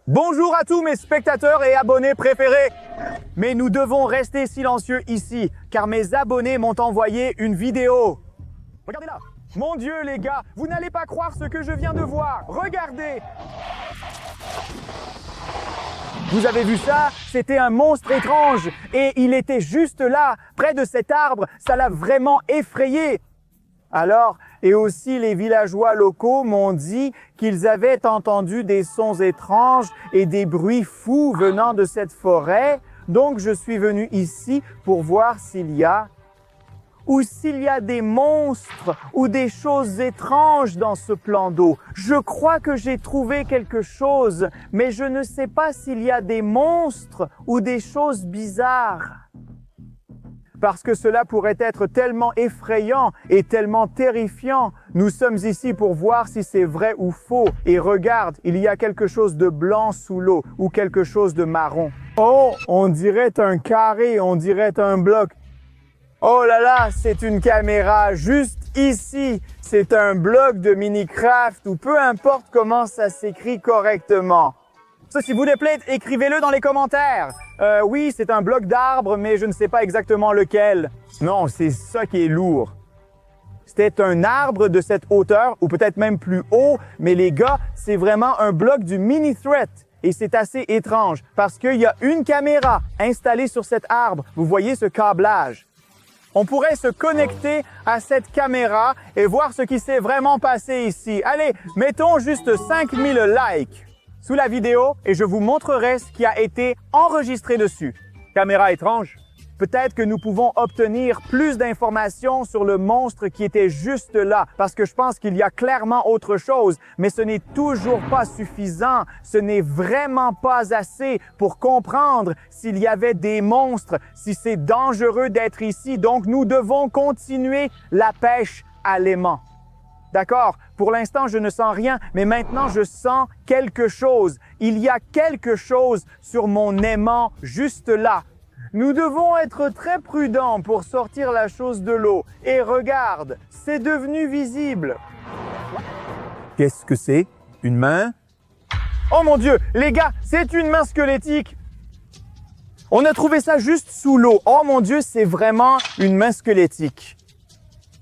Bonjour à tous mes spectateurs et abonnés préférés. Mais nous devons rester silencieux ici, car mes abonnés m'ont envoyé une vidéo. Regardez là. Mon Dieu les gars, vous n'allez pas croire ce que je viens de voir. Regardez. Vous avez vu ça? C'était un monstre étrange et il était juste là, près de cet arbre. Ça l'a vraiment effrayé. Alors, et aussi les villageois locaux m'ont dit qu'ils avaient entendu des sons étranges et des bruits fous venant de cette forêt. Donc, je suis venu ici pour voir s'il y a des monstres ou des choses étranges dans ce plan d'eau. Je crois que j'ai trouvé quelque chose, mais je ne sais pas s'il y a des monstres ou des choses bizarres. Parce que cela pourrait être tellement effrayant et tellement terrifiant. Nous sommes ici pour voir si c'est vrai ou faux. Et regarde, il y a quelque chose de blanc sous l'eau ou quelque chose de marron. Oh, on dirait un carré, on dirait un bloc. Oh là là, c'est une caméra juste ici. C'est un bloc de Minecraft ou peu importe comment ça s'écrit correctement. S'il vous plaît, écrivez-le dans les commentaires. Oui, c'est un bloc d'arbre, mais je ne sais pas exactement lequel. Non, c'est ça qui est lourd. C'était un arbre de cette hauteur, ou peut-être même plus haut, mais les gars, c'est vraiment un bloc du mini-threat. Et c'est assez étrange, parce qu'il y a une caméra installée sur cet arbre. Vous voyez ce câblage. On pourrait se connecter à cette caméra et voir ce qui s'est vraiment passé ici. Allez, mettons juste 5000 likes sous la vidéo et je vous montrerai ce qui a été enregistré dessus. Caméra étrange. Peut-être que nous pouvons obtenir plus d'informations sur le monstre qui était juste là, parce que je pense qu'il y a clairement autre chose, mais ce n'est toujours pas suffisant. Ce n'est vraiment pas assez pour comprendre s'il y avait des monstres, si c'est dangereux d'être ici. Donc, nous devons continuer la pêche à l'aimant. D'accord? Pour l'instant, je ne sens rien, mais maintenant, je sens quelque chose. Il y a quelque chose sur mon aimant juste là. Nous devons être très prudents pour sortir la chose de l'eau. Et regarde, c'est devenu visible. Qu'est-ce que c'est? Une main? Oh mon Dieu, les gars, c'est une main squelettique. On a trouvé ça juste sous l'eau. Oh mon Dieu, c'est vraiment une main squelettique.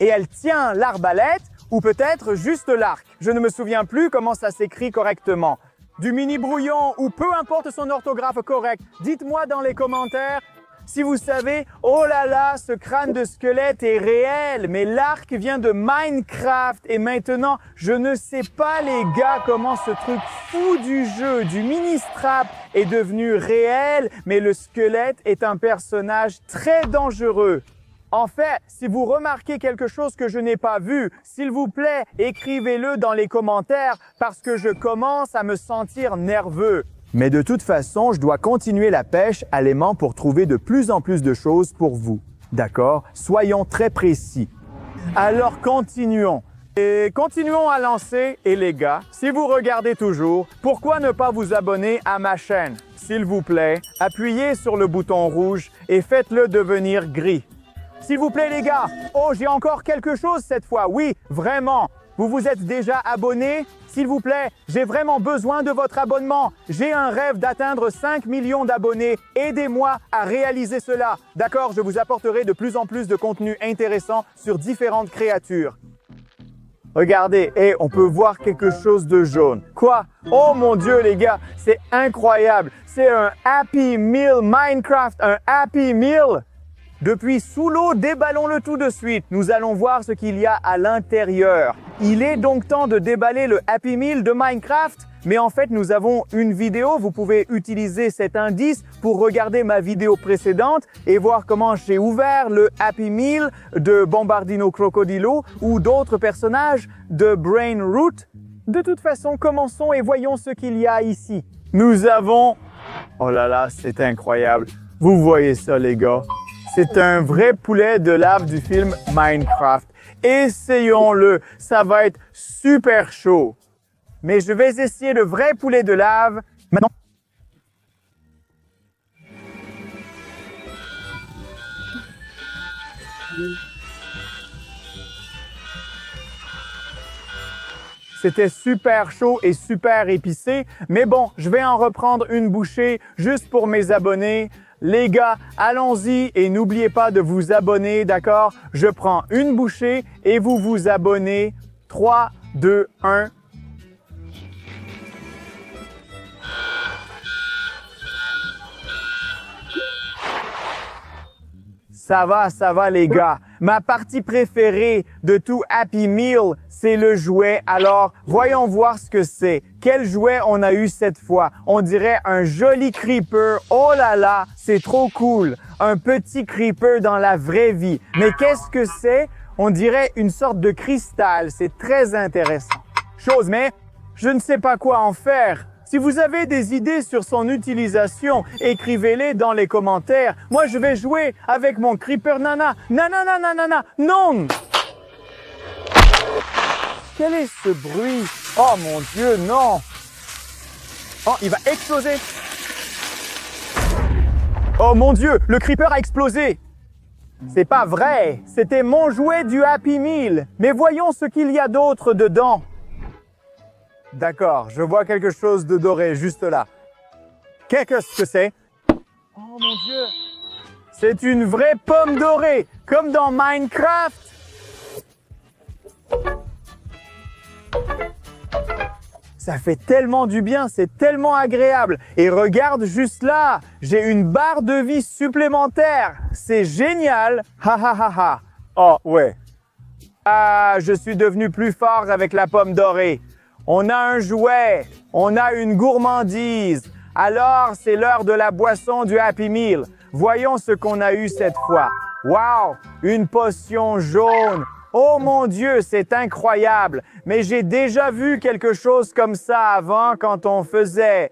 Et elle tient l'arbalète ou peut-être juste l'arc. Je ne me souviens plus comment ça s'écrit correctement. Du mini-brouillon ou peu importe son orthographe correcte. Dites-moi dans les commentaires si vous savez, oh là là, ce crâne de squelette est réel, mais l'arc vient de Minecraft. Et maintenant, je ne sais pas les gars comment ce truc fou du jeu, du mini-strap, est devenu réel, mais le squelette est un personnage très dangereux. En fait, si vous remarquez quelque chose que je n'ai pas vu, s'il vous plaît, écrivez-le dans les commentaires parce que je commence à me sentir nerveux. Mais de toute façon, je dois continuer la pêche à l'aimant pour trouver de plus en plus de choses pour vous. D'accord? Soyons très précis. Alors continuons. Et continuons à lancer. Et les gars, si vous regardez toujours, pourquoi ne pas vous abonner à ma chaîne? S'il vous plaît, appuyez sur le bouton rouge et faites-le devenir gris. S'il vous plaît les gars, oh j'ai encore quelque chose cette fois, oui, vraiment. Vous vous êtes déjà abonné? S'il vous plaît, j'ai vraiment besoin de votre abonnement. J'ai un rêve d'atteindre 5 millions d'abonnés. Aidez-moi à réaliser cela. D'accord, je vous apporterai de plus en plus de contenu intéressant sur différentes créatures. Regardez, on peut voir quelque chose de jaune. Quoi? Oh mon Dieu les gars, c'est incroyable. C'est un Happy Meal Minecraft, un Happy Meal. Depuis sous l'eau, déballons-le tout de suite. Nous allons voir ce qu'il y a à l'intérieur. Il est donc temps de déballer le Happy Meal de Minecraft. Mais en fait, nous avons une vidéo. Vous pouvez utiliser cet indice pour regarder ma vidéo précédente et voir comment j'ai ouvert le Happy Meal de Bombardino Crocodilo ou d'autres personnages de Brain Root. De toute façon, commençons et voyons ce qu'il y a ici. Nous avons... Oh là là, c'est incroyable. Vous voyez ça, les gars? C'est un vrai poulet de lave du film Minecraft. Essayons-le, ça va être super chaud. Mais je vais essayer le vrai poulet de lave maintenant. C'était super chaud et super épicé. Mais bon, je vais en reprendre une bouchée juste pour mes abonnés. Les gars, allons-y et n'oubliez pas de vous abonner, d'accord? Je prends une bouchée et vous vous abonnez. 3, 2, 1. Ça va les gars. Ma partie préférée de tout Happy Meal, c'est le jouet. Alors, voyons voir ce que c'est. Quel jouet on a eu cette fois? On dirait un joli creeper. Oh là là, c'est trop cool. Un petit creeper dans la vraie vie. Mais qu'est-ce que c'est? On dirait une sorte de cristal. C'est très intéressant. Mais je ne sais pas quoi en faire. Si vous avez des idées sur son utilisation, écrivez-les dans les commentaires. Moi, je vais jouer avec mon Creeper Nana. Nanana, non! Quel est ce bruit? Oh mon Dieu, non! Oh, il va exploser! Oh mon Dieu, le Creeper a explosé! C'est pas vrai! C'était mon jouet du Happy Meal. Mais voyons ce qu'il y a d'autre dedans. D'accord, je vois quelque chose de doré juste là. Qu'est-ce que c'est? Oh mon Dieu! C'est une vraie pomme dorée, comme dans Minecraft! Ça fait tellement du bien, c'est tellement agréable. Et regarde juste là, j'ai une barre de vie supplémentaire. C'est génial! Ha ha ha ha! Oh ouais. Ah, je suis devenu plus fort avec la pomme dorée. On a un jouet, on a une gourmandise. Alors, c'est l'heure de la boisson du Happy Meal. Voyons ce qu'on a eu cette fois. Wow, une potion jaune. Oh mon Dieu, c'est incroyable. Mais j'ai déjà vu quelque chose comme ça avant quand on faisait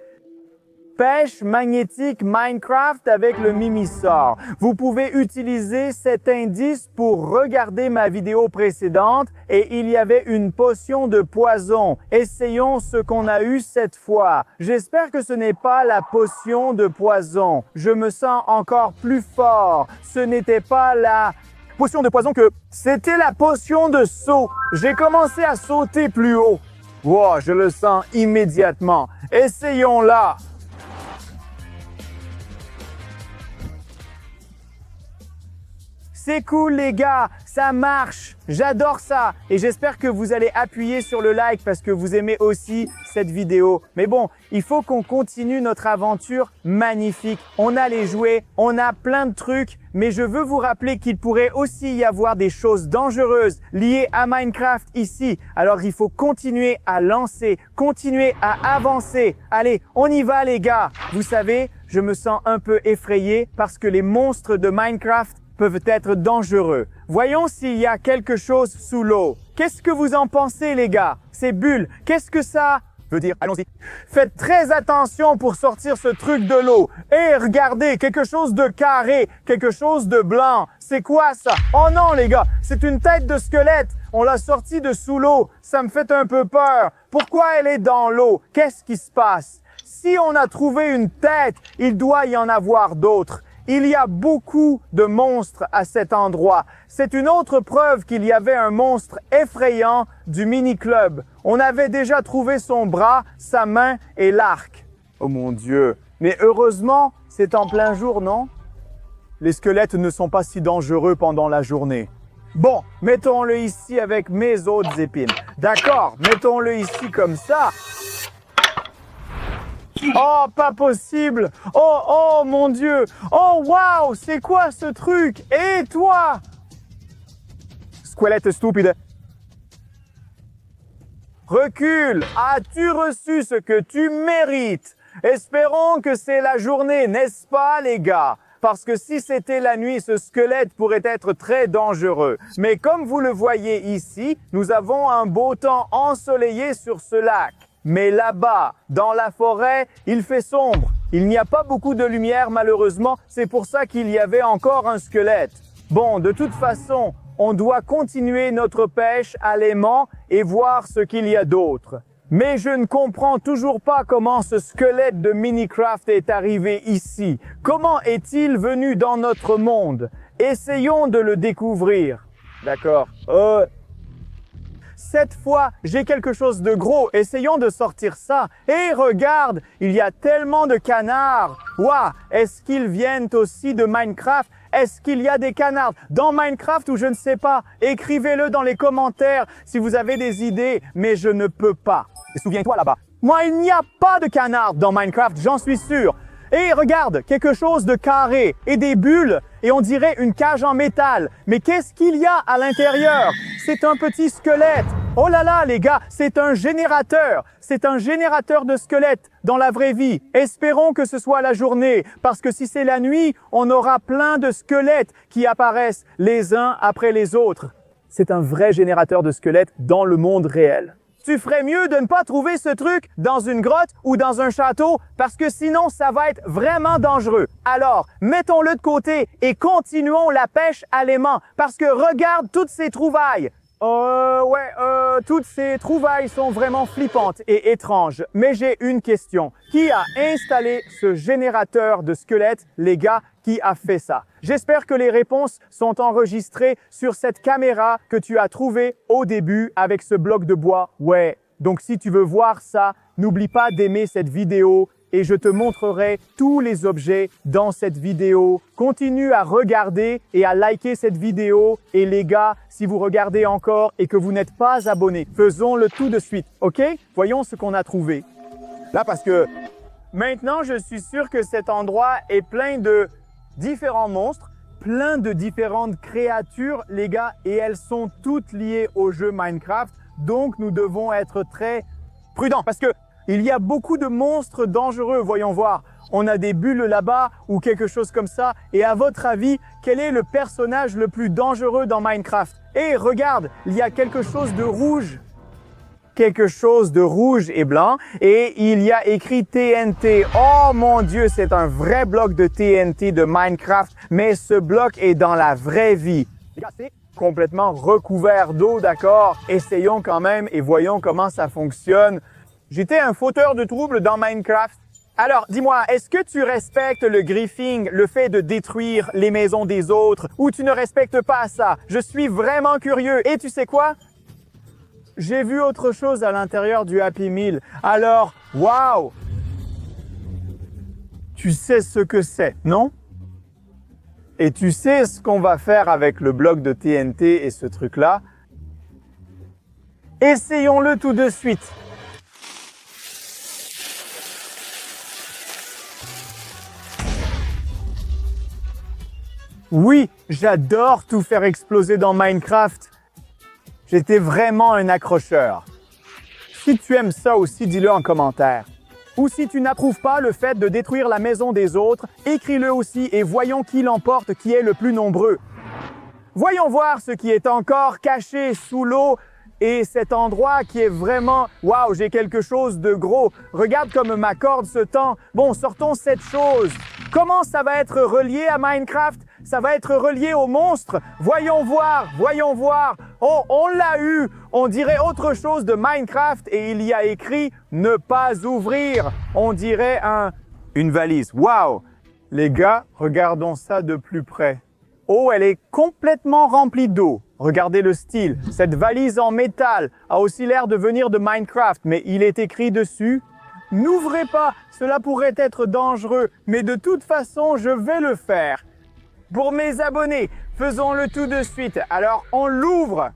pêche magnétique Minecraft avec le Mimisaur. Vous pouvez utiliser cet indice pour regarder ma vidéo précédente et il y avait une potion de poison. Essayons ce qu'on a eu cette fois. J'espère que ce n'est pas la potion de poison. Je me sens encore plus fort. Ce n'était pas la potion de poison c'était la potion de saut. J'ai commencé à sauter plus haut. Wow, je le sens immédiatement. Essayons-la. C'est cool les gars, ça marche, j'adore ça et j'espère que vous allez appuyer sur le like parce que vous aimez aussi cette vidéo. Mais bon, il faut qu'on continue notre aventure magnifique. On a les jouets, on a plein de trucs, mais je veux vous rappeler qu'il pourrait aussi y avoir des choses dangereuses liées à Minecraft ici. Alors il faut continuer à lancer, continuer à avancer. Allez, on y va les gars. Vous savez, je me sens un peu effrayé parce que les monstres de Minecraft peuvent être dangereux. Voyons s'il y a quelque chose sous l'eau. Qu'est-ce que vous en pensez, les gars? Ces bulles, qu'est-ce que ça veut dire? Allons-y. Faites très attention pour sortir ce truc de l'eau. Et regardez, quelque chose de carré, quelque chose de blanc. C'est quoi ça? Oh non, les gars, c'est une tête de squelette. On l'a sortie de sous l'eau. Ça me fait un peu peur. Pourquoi elle est dans l'eau? Qu'est-ce qui se passe? Si on a trouvé une tête, il doit y en avoir d'autres. Il y a beaucoup de monstres à cet endroit. C'est une autre preuve qu'il y avait un monstre effrayant du mini-club. On avait déjà trouvé son bras, sa main et l'arc. Oh mon Dieu! Mais heureusement, c'est en plein jour, non? Les squelettes ne sont pas si dangereux pendant la journée. Bon, mettons-le ici avec mes autres épines. D'accord, mettons-le ici comme ça. Oh, pas possible! Oh mon Dieu! Oh waouh! C'est quoi ce truc? Et toi? Squelette stupide. Recule! As-tu reçu ce que tu mérites? Espérons que c'est la journée, n'est-ce pas les gars? Parce que si c'était la nuit, ce squelette pourrait être très dangereux. Mais comme vous le voyez ici, nous avons un beau temps ensoleillé sur ce lac. Mais là-bas, dans la forêt, il fait sombre. Il n'y a pas beaucoup de lumière malheureusement, c'est pour ça qu'il y avait encore un squelette. Bon, de toute façon, on doit continuer notre pêche à l'aimant et voir ce qu'il y a d'autre. Mais je ne comprends toujours pas comment ce squelette de Minecraft est arrivé ici. Comment est-il venu dans notre monde? Essayons de le découvrir. D'accord. cette fois, j'ai quelque chose de gros. Essayons de sortir ça. Et regarde, il y a tellement de canards. Waouh, est-ce qu'ils viennent aussi de Minecraft? Est-ce qu'il y a des canards dans Minecraft ou je ne sais pas? Écrivez-le dans les commentaires si vous avez des idées, mais je ne peux pas. Et souviens-toi là-bas. Moi, il n'y a pas de canards dans Minecraft, j'en suis sûr. Et regarde, quelque chose de carré et des bulles et on dirait une cage en métal. Mais qu'est-ce qu'il y a à l'intérieur? C'est un petit squelette. Oh là là, les gars, c'est un générateur. C'est un générateur de squelettes dans la vraie vie. Espérons que ce soit la journée, parce que si c'est la nuit, on aura plein de squelettes qui apparaissent les uns après les autres. C'est un vrai générateur de squelettes dans le monde réel. Tu ferais mieux de ne pas trouver ce truc dans une grotte ou dans un château parce que sinon ça va être vraiment dangereux. Alors, mettons-le de côté et continuons la pêche à l'aimant parce que regarde toutes ces trouvailles. Toutes ces trouvailles sont vraiment flippantes et étranges. Mais j'ai une question. Qui a installé ce générateur de squelettes, les gars? Qui a fait ça? J'espère que les réponses sont enregistrées sur cette caméra que tu as trouvée au début avec ce bloc de bois. Ouais. Donc si tu veux voir ça, n'oublie pas d'aimer cette vidéo et je te montrerai tous les objets dans cette vidéo. Continue à regarder et à liker cette vidéo. Et les gars, si vous regardez encore et que vous n'êtes pas abonné, faisons-le tout de suite, ok? Voyons ce qu'on a trouvé. Là, parce que maintenant, je suis sûr que cet endroit est plein de différents monstres, plein de différentes créatures, les gars, et elles sont toutes liées au jeu Minecraft. Donc, nous devons être très prudents parce que il y a beaucoup de monstres dangereux, voyons voir. On a des bulles là-bas ou quelque chose comme ça. Et à votre avis, quel est le personnage le plus dangereux dans Minecraft? Et regarde, il y a quelque chose de rouge. Quelque chose de rouge et blanc. Et il y a écrit TNT. Oh mon Dieu, c'est un vrai bloc de TNT de Minecraft. Mais ce bloc est dans la vraie vie. Les gars, c'est complètement recouvert d'eau, d'accord? Essayons quand même et voyons comment ça fonctionne. J'étais un fauteur de troubles dans Minecraft. Alors, dis-moi, est-ce que tu respectes le griefing, le fait de détruire les maisons des autres, ou tu ne respectes pas ça? Je suis vraiment curieux. Et tu sais quoi? J'ai vu autre chose à l'intérieur du Happy Meal. Alors, waouh! Tu sais ce que c'est, non? Et tu sais ce qu'on va faire avec le bloc de TNT et ce truc-là? Essayons-le tout de suite. Oui, j'adore tout faire exploser dans Minecraft. J'étais vraiment un accrocheur. Si tu aimes ça aussi, dis-le en commentaire. Ou si tu n'approuves pas le fait de détruire la maison des autres, écris-le aussi et voyons qui l'emporte, qui est le plus nombreux. Voyons voir ce qui est encore caché sous l'eau et cet endroit qui est vraiment... Waouh, j'ai quelque chose de gros. Regarde comme ma corde se tend. Bon, sortons cette chose. Comment ça va être relié à Minecraft? Ça va être relié au monstre. Voyons voir, voyons voir. Oh, on l'a eu. On dirait autre chose de Minecraft et il y a écrit « Ne pas ouvrir ». On dirait une valise. Waouh! Les gars, regardons ça de plus près. Oh, elle est complètement remplie d'eau. Regardez le style. Cette valise en métal a aussi l'air de venir de Minecraft, mais il est écrit dessus « N'ouvrez pas, cela pourrait être dangereux, mais de toute façon, je vais le faire. » Pour mes abonnés, faisons-le tout de suite. Alors, on l'ouvre.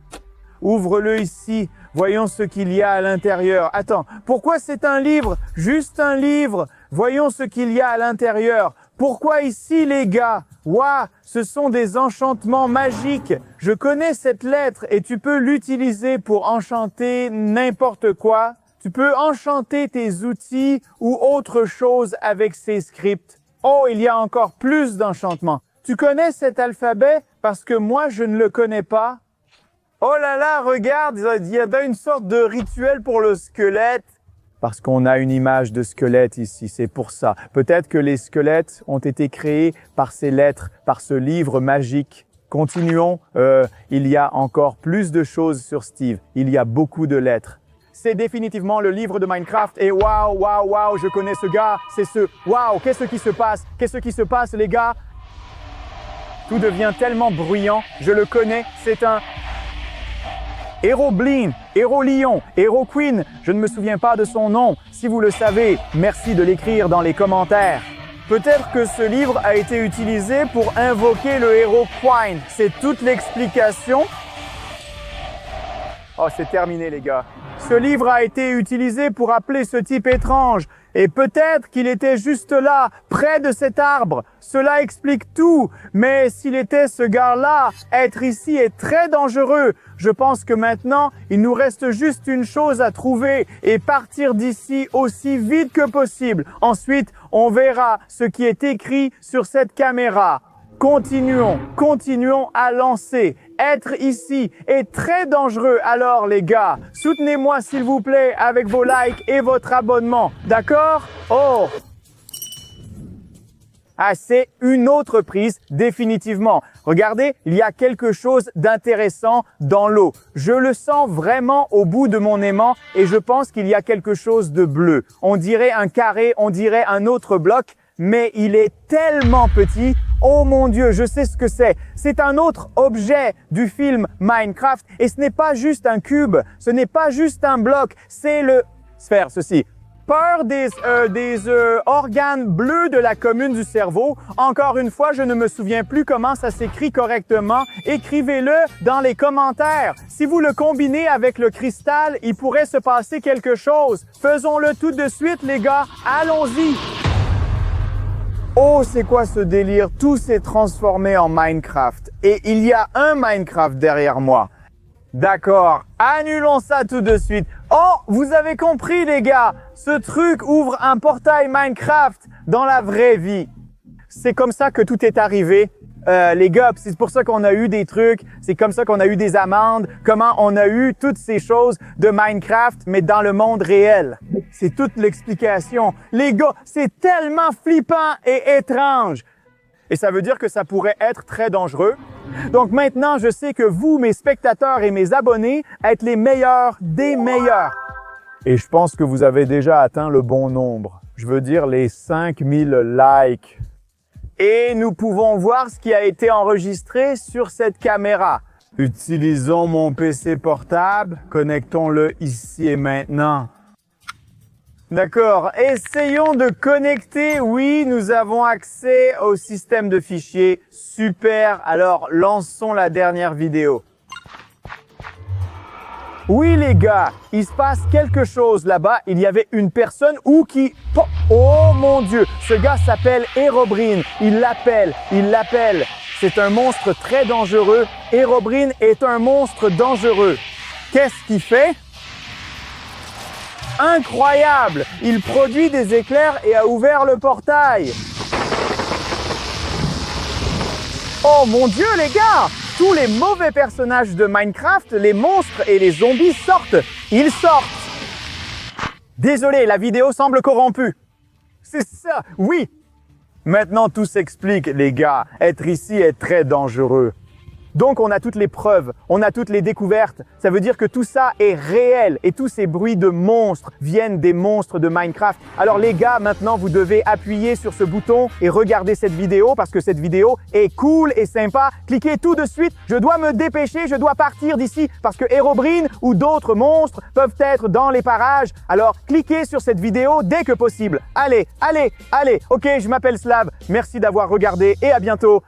Ouvre-le ici. Voyons ce qu'il y a à l'intérieur. Attends, pourquoi c'est un livre? Juste un livre. Voyons ce qu'il y a à l'intérieur. Pourquoi ici, les gars? Waouh, ce sont des enchantements magiques. Je connais cette lettre et tu peux l'utiliser pour enchanter n'importe quoi. Tu peux enchanter tes outils ou autre chose avec ces scripts. Oh, il y a encore plus d'enchantements. Tu connais cet alphabet? Parce que moi, je ne le connais pas. Oh là là, regarde, il y a une sorte de rituel pour le squelette. Parce qu'on a une image de squelette ici, c'est pour ça. Peut-être que les squelettes ont été créés par ces lettres, par ce livre magique. Continuons, il y a encore plus de choses sur Steve. Il y a beaucoup de lettres. C'est définitivement le livre de Minecraft et waouh, waouh, waouh, je connais ce gars. C'est ce waouh, qu'est-ce qui se passe? Qu'est-ce qui se passe, les gars? Tout devient tellement bruyant, je le connais, c'est un... Herobrine, Hérolion, Héroqueen, je ne me souviens pas de son nom. Si vous le savez, merci de l'écrire dans les commentaires. Peut-être que ce livre a été utilisé pour invoquer le héros Quine. C'est toute l'explication. Oh, c'est terminé les gars. Ce livre a été utilisé pour appeler ce type étrange. Et peut-être qu'il était juste là, près de cet arbre. Cela explique tout. Mais s'il était ce gars-là, être ici est très dangereux. Je pense que maintenant, il nous reste juste une chose à trouver et partir d'ici aussi vite que possible. Ensuite, on verra ce qui est écrit sur cette caméra. Continuons à lancer. Être ici est très dangereux. Alors les gars, soutenez-moi s'il vous plaît avec vos likes et votre abonnement. D'accord? Oh! Ah, c'est une autre prise, définitivement. Regardez, il y a quelque chose d'intéressant dans l'eau. Je le sens vraiment au bout de mon aimant et je pense qu'il y a quelque chose de bleu. On dirait un carré, on dirait un autre bloc, mais il est tellement petit. Oh mon Dieu, je sais ce que c'est. C'est un autre objet du film Minecraft et ce n'est pas juste un cube, ce n'est pas juste un bloc, c'est le sphère, ceci. Par des organes bleus de la commune du cerveau. Encore une fois, je ne me souviens plus comment ça s'écrit correctement. Écrivez-le dans les commentaires. Si vous le combinez avec le cristal, il pourrait se passer quelque chose. Faisons-le tout de suite, les gars. Allons-y. Oh, c'est quoi ce délire? Tout s'est transformé en Minecraft. Et il y a un Minecraft derrière moi. D'accord, annulons ça tout de suite. Oh, vous avez compris les gars, ce truc ouvre un portail Minecraft dans la vraie vie. C'est comme ça que tout est arrivé. Les gars, c'est pour ça qu'on a eu des trucs, c'est comme ça qu'on a eu des amendes, comment on a eu toutes ces choses de Minecraft, mais dans le monde réel. C'est toute l'explication. Les gars, c'est tellement flippant et étrange. Et ça veut dire que ça pourrait être très dangereux. Donc maintenant, je sais que vous, mes spectateurs et mes abonnés, êtes les meilleurs des meilleurs. Et je pense que vous avez déjà atteint le bon nombre. Je veux dire les 5000 likes. Et nous pouvons voir ce qui a été enregistré sur cette caméra. Utilisons mon PC portable, connectons-le ici et maintenant. D'accord, essayons de connecter. Oui, nous avons accès au système de fichiers. Super, alors lançons la dernière vidéo. Oui les gars, il se passe quelque chose là-bas. Il y avait une personne qui... Oh mon Dieu, ce gars s'appelle Hérobrine. Il l'appelle. C'est un monstre très dangereux. Hérobrine est un monstre dangereux. Qu'est-ce qu'il fait? Incroyable! Il produit des éclairs et a ouvert le portail. Oh mon Dieu les gars! Tous les mauvais personnages de Minecraft, les monstres et les zombies sortent. Ils sortent. Désolé, la vidéo semble corrompue. C'est ça, oui. Maintenant tout s'explique les gars. Être ici est très dangereux. Donc on a toutes les preuves, on a toutes les découvertes. Ça veut dire que tout ça est réel et tous ces bruits de monstres viennent des monstres de Minecraft. Alors les gars, maintenant vous devez appuyer sur ce bouton et regarder cette vidéo parce que cette vidéo est cool et sympa. Cliquez tout de suite, je dois me dépêcher, je dois partir d'ici parce que Hérobrine ou d'autres monstres peuvent être dans les parages. Alors cliquez sur cette vidéo dès que possible. Allez. Ok, je m'appelle Slav, merci d'avoir regardé et à bientôt.